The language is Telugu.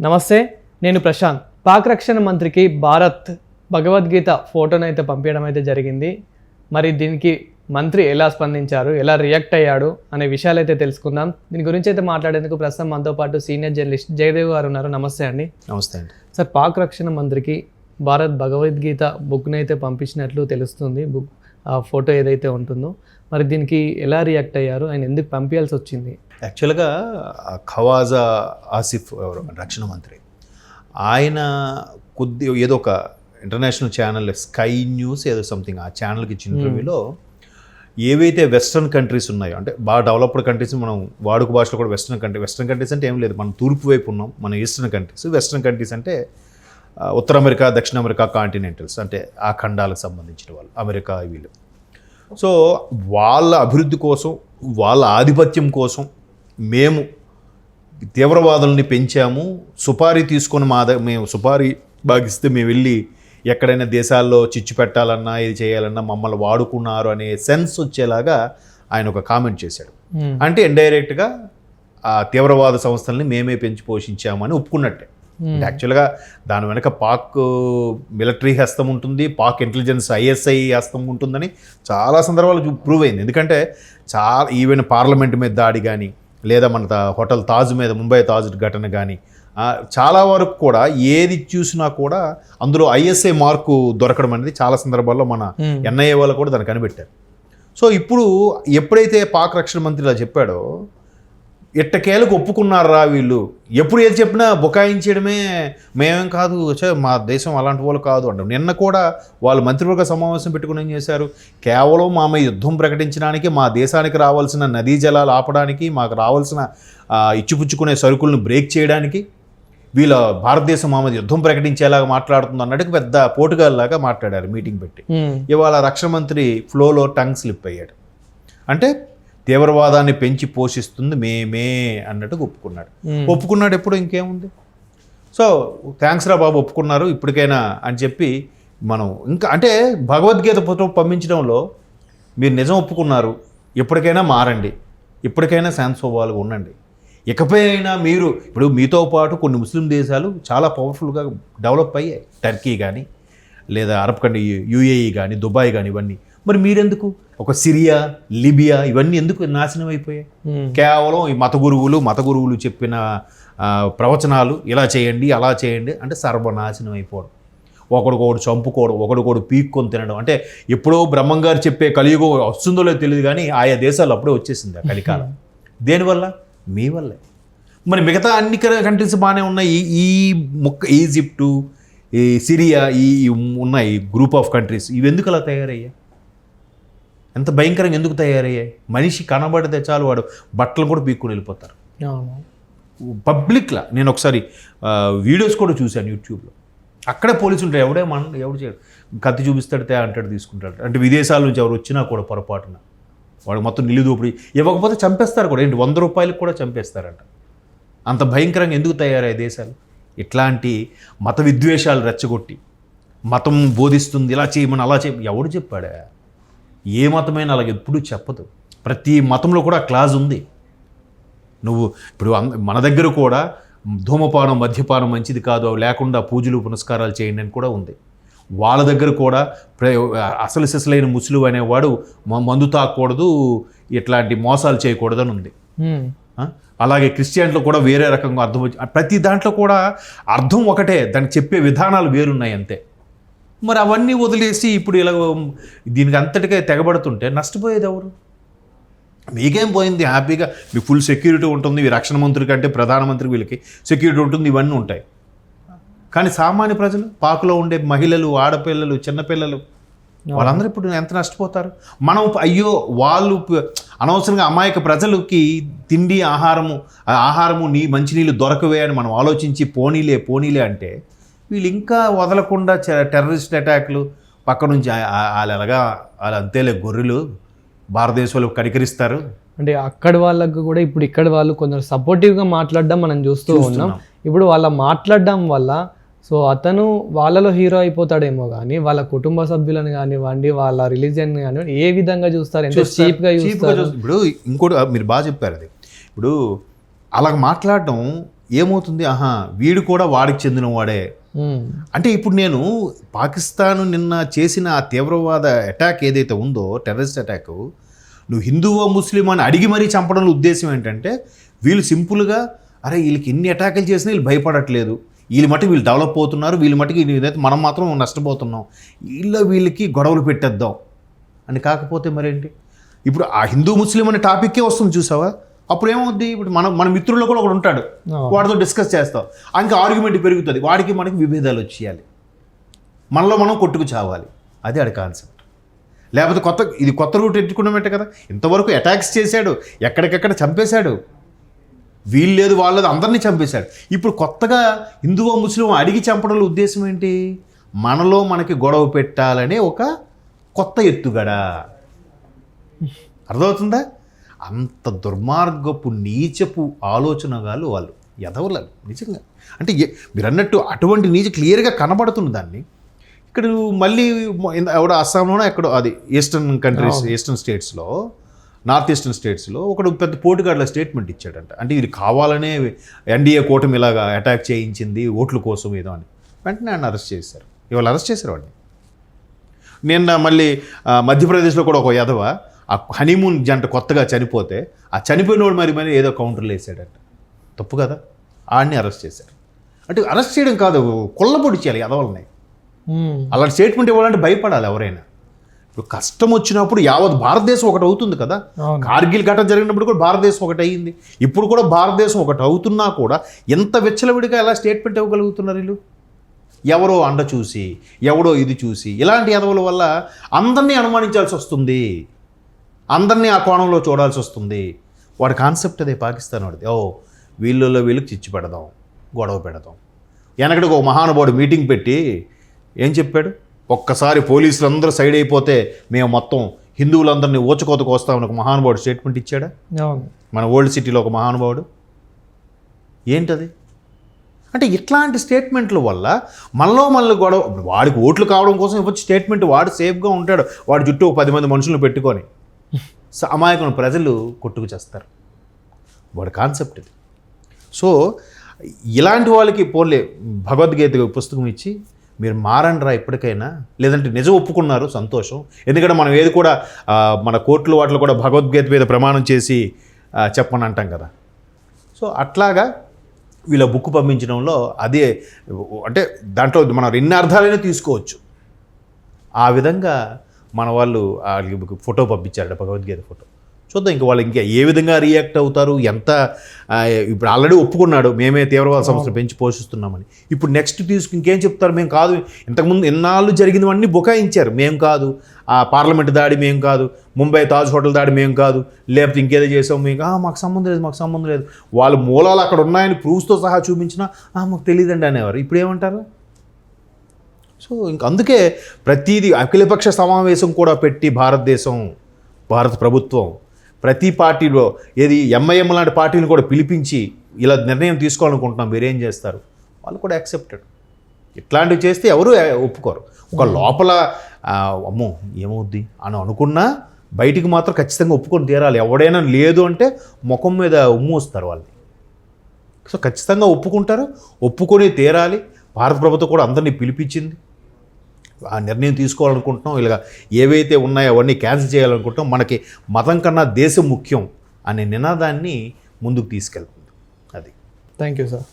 నమస్తే, నేను ప్రశాంత్. పాక్ రక్షణ మంత్రికి భారత్ భగవద్గీత ఫోటోనైతే పంపించడం అయితే జరిగింది. మరి దీనికి మంత్రి ఎలా స్పందించారు, ఎలా రియాక్ట్ అయ్యాడు అనే విషయాలు అయితే తెలుసుకుందాం. దీని గురించి అయితే మాట్లాడేందుకు ప్రస్తుతం మనతో పాటు సీనియర్ జర్నలిస్ట్ జయదేవ్ గారు ఉన్నారు. నమస్తే అండి. నమస్తే అండి. సార్, పాక్ రక్షణ మంత్రికి భారత్ భగవద్గీత బుక్ని అయితే పంపించినట్లు తెలుస్తుంది. బుక్ ఫోటో ఏదైతే ఉంటుందో, మరి దీనికి ఎలా రియాక్ట్ అయ్యారు, ఆయన ఎందుకు పంపించాల్సి వచ్చింది? యాక్చువల్గా ఖవాజా ఆసిఫ్ రక్షణ మంత్రి, ఆయన ఏదో ఒక ఇంటర్నేషనల్ ఛానల్ స్కై న్యూస్ ఏదో సంథింగ్ ఆ ఛానల్కి ఇచ్చిన ఇంటర్వ్యూలో ఏవైతే వెస్ట్రన్ కంట్రీస్ ఉన్నాయో, అంటే బాగా డెవలప్డ్ కంట్రీస్, మనం వాడుక భాషలో కూడా వెస్ట్రన్ కంట్రీస్ అంటే ఏం లేదు, మనం తూర్పు వైపు ఉన్నాం, మన ఈస్టర్న్ కంట్రీస్. వెస్ట్రన్ కంట్రీస్ అంటే ఉత్తర అమెరికా, దక్షిణ అమెరికా కాంటినెంటల్స్, అంటే ఆ ఖండాలకు సంబంధించిన వాళ్ళు, అమెరికా వీళ్ళు. సో వాళ్ళ అభివృద్ధి కోసం, వాళ్ళ ఆధిపత్యం కోసం మేము తీవ్రవాదుల్ని పెంచాము, సుపారీ తీసుకొని మేము సుపారీ భాగిస్తే మేము వెళ్ళి ఎక్కడైనా దేశాల్లో చిచ్చు పెట్టాలన్నా ఇది చేయాలన్నా మమ్మల్ని వాడుకున్నారు అనే సెన్స్ వచ్చేలాగా ఆయన ఒక కామెంట్ చేశాడు. అంటే ఇండైరెక్ట్గా ఆ తీవ్రవాద సంస్థల్ని మేమే పెంచి పోషించామని ఒప్పుకున్నట్టే. యాక్చువల్గా దాని వెనక పాక్ మిలిటరీ హస్తం ఉంటుంది, పాక్ ఇంటెలిజెన్స్ ISI హస్తం ఉంటుందని చాలా సందర్భాలు ప్రూవ్ అయింది. ఎందుకంటే ఈవెన్ పార్లమెంట్ మీద దాడి కానీ, లేదా మన హోటల్ తాజ్ మీద, ముంబై తాజ్ ఘటన కానీ, చాలా వరకు కూడా ఏది చూసినా కూడా అందులో ISI మార్కు దొరకడం అనేది చాలా సందర్భాల్లో మన NIA వాళ్ళు కూడా దాన్ని కనిపెట్టారు. సో ఇప్పుడు ఎప్పుడైతే పాక్ రక్షణ మంత్రి ఇలా చెప్పాడో, ఎట్టకేలకు ఒప్పుకున్నారా వీళ్ళు. ఎప్పుడు ఏది చెప్పినా బుకాయించడమే, మేమేం కాదు, మా దేశం అలాంటి వాళ్ళు కాదు అంటాం. నిన్న కూడా వాళ్ళు మంత్రివర్గ సమావేశం పెట్టుకుని ఏం చేశారు, కేవలం మా యుద్ధం ప్రకటించడానికి, మా దేశానికి రావాల్సిన నదీ జలాలు ఆపడానికి, మాకు రావాల్సిన ఇచ్చిపుచ్చుకునే సరుకులను బ్రేక్ చేయడానికి వీళ్ళ భారతదేశం మా మీద యుద్ధం ప్రకటించేలాగా మాట్లాడుతుంది అన్నట్టు పెద్ద పోటుగాల్లాగా మాట్లాడారు మీటింగ్ పెట్టి. ఇవాళ రక్షణ మంత్రి ఫ్లోలో టంగ్ స్లిప్ అయ్యాడు. అంటే తీవ్రవాదాన్ని పెంచి పోషిస్తుంది మేమే అన్నట్టు ఒప్పుకున్నాడు. ఎప్పుడు ఇంకేముంది. సో థ్యాంక్స్ రా బాబు, ఒప్పుకున్నారు ఇప్పటికైనా అని చెప్పి మనం ఇంకా, అంటే భగవద్గీత పుస్తకం పంపించడంలో మీరు నిజం ఒప్పుకున్నారు, ఎప్పటికైనా మారండి, ఇప్పటికైనా శాంతిస్వభావాలుగా ఉండండి. ఇకపై అయినా మీరు, ఇప్పుడు మీతో పాటు కొన్ని ముస్లిం దేశాలు చాలా పవర్ఫుల్గా డెవలప్ అయ్యాయి, టర్కీ కానీ, లేదా అరబ్ కంట్రీ UAE కానీ, దుబాయ్ కానీ, ఇవన్నీ. మరి మీరెందుకు ఒక సిరియా, లిబియా ఇవన్నీ ఎందుకు నాశనం అయిపోయాయి? కేవలం ఈ మత గురువులు చెప్పిన ప్రవచనాలు, ఇలా చేయండి అలా చేయండి అంటే సర్వనాశనం అయిపోవడం, ఒకడికొకడు చంపుకోవడం, ఒకడికొకడు పీక్కొని తినడం. అంటే ఎప్పుడో బ్రహ్మంగారు చెప్పే కలియుగం వస్తుందో లేదో తెలియదు, కానీ ఆయా దేశాలు అప్పుడే వచ్చేసింది ఆ కలికాలం. దేనివల్ల? మీ వల్లే. మరి మిగతా అన్ని కంట్రీస్ బాగానే ఉన్నాయి. ఈజిప్టు, ఈ సిరియా, ఈ ఉన్నాయి గ్రూప్ ఆఫ్ కంట్రీస్, ఇవి ఎందుకు అలా తయారయ్యాయి? ఎంత భయంకరంగా ఎందుకు తయారయ్యాయి? మనిషి కనబడితే చాలు వాడు బట్టలు కూడా పీక్కుని వెళ్ళిపోతారు పబ్లిక్లా. నేను ఒకసారి వీడియోస్ కూడా చూశాను యూట్యూబ్లో. అక్కడే పోలీసులు ఉంటారు, ఎవడు చేయడు, కత్తి చూపిస్తాడితే అంటాడు, తీసుకుంటాడు. అంటే విదేశాల నుంచి ఎవరు వచ్చినా కూడా పొరపాటున వాడు మొత్తం నిలుదోపిడి, ఇవ్వకపోతే చంపేస్తారు కూడా. ఏంటి, 100 రూపాయలకు కూడా చంపేస్తారంట. అంత భయంకరంగా ఎందుకు తయారయ్యాయి దేశాలు? ఇట్లాంటి మత విద్వేషాలు రెచ్చగొట్టి, మతం బోధిస్తుంది ఇలా చేయమని అలా ఎవడు చెప్పాడా? ఏ మతమైనా అలాగే ఎప్పుడూ చెప్పదు. ప్రతి మతంలో కూడా క్లాజ్ ఉంది. నువ్వు ఇప్పుడు మన దగ్గర కూడా ధూమపానం, మద్యపానం మంచిది కాదు, లేకుండా పూజలు పునస్కారాలు చేయండి అని కూడా ఉంది. వాళ్ళ దగ్గర కూడా అసలు సిసలైన ముస్లిం అనేవాడు మందు తాగకూడదు, ఇట్లాంటి మోసాలు చేయకూడదు అని ఉంది. అలాగే క్రిస్టియన్లో కూడా వేరే రకంగా అర్థం వచ్చి, ప్రతి దాంట్లో కూడా అర్థం ఒకటే, దానికి చెప్పే విధానాలు వేరున్నాయి అంతే. మరి అవన్నీ వదిలేసి ఇప్పుడు ఇలా దీనికి అంతటికే తెగబడుతుంటే నష్టపోయేది ఎవరు? మీకేం పోయింది? హ్యాపీగా మీకు ఫుల్ సెక్యూరిటీ ఉంటుంది, ఈ రక్షణ మంత్రి కంటే ప్రధానమంత్రి వీళ్ళకి సెక్యూరిటీ ఉంటుంది, ఇవన్నీ ఉంటాయి. కానీ సామాన్య ప్రజలు, పాకులో ఉండే మహిళలు, ఆడపిల్లలు, చిన్నపిల్లలు, వాళ్ళందరూ ఇప్పుడు ఎంత నష్టపోతారు? మనం అయ్యో వాళ్ళు అనవసరంగా అమాయక ప్రజలకి తిండి, ఆహారము మంచినీళ్ళు దొరకవే అని మనం ఆలోచించి పోనీలే అంటే, వీళ్ళు ఇంకా వదలకుండా టెర్రరిస్ట్ అటాక్లు పక్క నుంచి వాళ్ళు అంతేలే గొర్రెలు, భారతదేశంలో కనికరిస్తారు. అంటే అక్కడి వాళ్ళకు కూడా ఇప్పుడు ఇక్కడ వాళ్ళు కొంచెం సపోర్టివ్గా మాట్లాడడం మనం చూస్తూ ఉన్నాం. ఇప్పుడు వాళ్ళ మాట్లాడడం వల్ల సో అతను వాళ్ళలో హీరో అయిపోతాడేమో, కానీ వాళ్ళ కుటుంబ సభ్యులను కానివ్వండి, వాళ్ళ రిలీజియన్ కానివ్వండి, ఏ విధంగా చూస్తారు, ఎంత చీప్గా చూస్తారు. ఇప్పుడు ఇంకోటి మీరు బాగా చెప్పారు, అది ఇప్పుడు అలా మాట్లాడడం ఏమవుతుంది, ఆహా వీడు కూడా వాడికి చెందిన వాడే. అంటే ఇప్పుడు నేను పాకిస్తాన్ నిన్న చేసిన ఆ తీవ్రవాద అటాక్ ఏదైతే ఉందో, టెర్రరిస్ట్ అటాక్, నువ్వు హిందువా ముస్లిం అని అడిగి మరీ చంపడంలో ఉద్దేశం ఏంటంటే వీళ్ళు సింపుల్గా అరే వీళ్ళకి ఎన్ని అటాకులు చేసినా వీళ్ళు భయపడట్లేదు, వీళ్ళ మటుకు వీళ్ళు డెవలప్ అవుతున్నారు, వీళ్ళ మటుకు ఇదైతే మనం మాత్రం నష్టపోతున్నాం, వీళ్ళకి గొడవలు పెట్టేద్దాం అని. కాకపోతే మరేంటి, ఇప్పుడు ఆ హిందూ ముస్లిం అనే టాపిక్కే వస్తుంది చూసావా, అప్పుడు ఏమవుద్ది, ఇప్పుడు మన మిత్రుల్లో కూడా ఒకడు ఉంటాడు, వాడితో డిస్కస్ చేస్తాం, ఇంకా ఆర్గ్యుమెంట్ పెరుగుతుంది, వాడికి మనకి విభేదాలు వచ్చేయాలి, మనలో మనం కొట్టుకు చావాలి. అదే ఆడి కాన్సెప్ట్. లేకపోతే ఇది కొత్త రూట్ ఎట్టుకున్నామంటే కదా, ఇంతవరకు అటాక్స్ చేశాడు, ఎక్కడికెక్కడ చంపేశాడు, వీళ్ళు లేదు వాళ్ళది అందరినీ చంపేశాడు. ఇప్పుడు కొత్తగా హిందువో ముస్లిం అడిగి చంపడంలో ఉద్దేశం ఏంటి, మనలో మనకి గొడవ పెట్టాలనే ఒక కొత్త ఎత్తుగడ. అర్థమవుతుందా? అంత దుర్మార్గపు నీచపు ఆలోచనగాలు వాళ్ళు, ఎదవలాలు నిజంగా. అంటే మీరు అన్నట్టు అటువంటి నీచ క్లియర్గా కనబడుతుంది. దాన్ని ఇక్కడ మళ్ళీ ఎవడో అస్సాంలోనో ఎక్కడో, అది ఈస్టర్న్ కంట్రీస్, ఈస్టర్న్ స్టేట్స్లో, నార్త్ ఈస్టర్న్ స్టేట్స్లో ఒకడు పెద్ద పోటుగాడ్ల స్టేట్మెంట్ ఇచ్చాడంట. అంటే ఇది కావాలనే ఎన్డీఏ కూటమి ఇలాగా అటాక్ చేయించింది ఓట్ల కోసం ఏదో అని. వెంటనే ఆయన అరెస్ట్ చేశారు. ఇవాళ అరెస్ట్ చేశారు వాడిని. నిన్న మళ్ళీ మధ్యప్రదేశ్లో కూడా ఒక యదవ, ఆ హనీమూన్ జంట కొత్తగా చనిపోతే ఆ చనిపోయినోడు మరి ఏదో కౌంటర్లు వేసాడంట. తప్పు కదా, ఆడిని అరెస్ట్ చేశారు. అంటే అరెస్ట్ చేయడం కాదు, కొల్లబొడి చేయాలి యదవల్ని. అలాంటి స్టేట్మెంట్ ఇవ్వాలంటే భయపడాలి ఎవరైనా. ఇప్పుడు కష్టం వచ్చినప్పుడు యావత్ భారతదేశం ఒకటి అవుతుంది కదా. కార్గిల్ ఘటన జరిగినప్పుడు కూడా భారతదేశం ఒకటి అయ్యింది, ఇప్పుడు కూడా భారతదేశం ఒకటి అవుతున్నా కూడా ఎంత విచ్చలవిడిగా ఎలా స్టేట్మెంట్ ఇవ్వగలుగుతున్నారు వీళ్ళు? ఎవరో అండ చూసి, ఎవడో ఇది చూసి, ఇలాంటి ఎదవల వల్ల అందరినీ అనుమానించాల్సి వస్తుంది, అందరినీ ఆ కోణంలో చూడాల్సి వస్తుంది. వాడి కాన్సెప్ట్ అదే పాకిస్తాన్ వాడిది. వీళ్ళలో వీళ్ళకి చిచ్చు పెడదాం, గొడవ పెడదాం. వెనకడికి ఒక మహానుభావుడు మీటింగ్ పెట్టి ఏం చెప్పాడు, ఒక్కసారి పోలీసులు అందరూ సైడ్ అయిపోతే మేము మొత్తం హిందువులందరినీ ఊచకోతకు వస్తామని ఒక మహానుభావుడు స్టేట్మెంట్ ఇచ్చాడా? మన ఓల్డ్ సిటీలో ఒక మహానుభావుడు. ఏంటది అంటే, ఇట్లాంటి స్టేట్మెంట్ల వల్ల మనలో గొడవ. వాడికి ఓట్లు కావడం కోసం ఇవ్వచ్చు స్టేట్మెంట్, వాడు సేఫ్గా ఉంటాడు, వాడి చుట్టూ 10 మంది మనుషులను పెట్టుకొని అమాయకులను ప్రజలు కొట్టుకు చేస్తారు. వాడి కాన్సెప్ట్ ఇది. సో ఇలాంటి వాళ్ళకి పోలే భగవద్గీత పుస్తకం ఇచ్చి మీరు మారండి రా ఇప్పటికైనా, లేదంటే నిజం ఒప్పుకున్నారు సంతోషం. ఎందుకంటే మనం ఏది కూడా మన కోర్టులు వాటిలో కూడా భగవద్గీత మీద ప్రమాణం చేసి చెప్పని అంటాం కదా. సో అట్లాగా వీళ్ళ బుక్ పంపించడంలో అదే, అంటే దాంట్లో మనం ఎన్ని అర్థాలైనా తీసుకోవచ్చు. ఆ విధంగా మన వాళ్ళు ఫోటో పంపించారు, భగవద్గీత ఫోటో. చూద్దాం ఇంక వాళ్ళు ఇంకా ఏ విధంగా రియాక్ట్ అవుతారు. ఎంత ఇప్పుడు ఆల్రెడీ ఒప్పుకున్నాడు మేమే తీవ్రవాద సంస్థలు పెంచి పోషిస్తున్నామని. ఇప్పుడు నెక్స్ట్ ఇంకేం చెప్తారు, మేము కాదు, ఇంతకుముందు ఎన్నాళ్ళు జరిగినవన్నీ బుకాయించారు, మేము కాదు, ఆ పార్లమెంట్ దాడి మేము కాదు, ముంబై తాజ్ హోటల్ దాడి మేము కాదు, లేకపోతే ఇంకేదో చేసాం మేము, మాకు సంబంధం లేదు. వాళ్ళ మూలాలు అక్కడ ఉన్నాయని ప్రూఫ్స్తో సహా చూపించినా మాకు తెలియదండి అనేవారు. ఇప్పుడు ఏమంటారు? సో ఇంక అందుకే ప్రతిదీ అఖిలపక్ష సమావేశం కూడా పెట్టి భారత ప్రభుత్వం ప్రతి పార్టీలో ఏది ఎంఐఎం లాంటి పార్టీలు కూడా పిలిపించి ఇలా నిర్ణయం తీసుకోవాలనుకుంటున్నాం, మీరేం చేస్తారు? వాళ్ళు కూడా యాక్సెప్టెడ్. ఇట్లాంటివి చేస్తే ఎవరు ఒప్పుకోరు. ఒక లోపల అమ్మో ఏమవుద్ది అని అనుకున్నా బయటికి మాత్రం ఖచ్చితంగా ఒప్పుకొని తీరాలి. ఎవడైనా లేదు అంటే ముఖం మీద ఉమ్మూస్తారు వాళ్ళని. సో ఖచ్చితంగా ఒప్పుకొని తీరాలి. భారత ప్రభుత్వం కూడా అందరినీ పిలిపించింది. ఆ నిర్ణయం తీసుకోవాలనుకుంటున్నాం, ఇలాగ ఏవైతే ఉన్నాయో అవన్నీ క్యాన్సిల్ చేయాలనుకుంటున్నాం, మనకి మతం కన్నా దేశం ముఖ్యం అనే నినాదాన్ని ముందుకు తీసుకెళ్తుంది. అది. Thank you sir.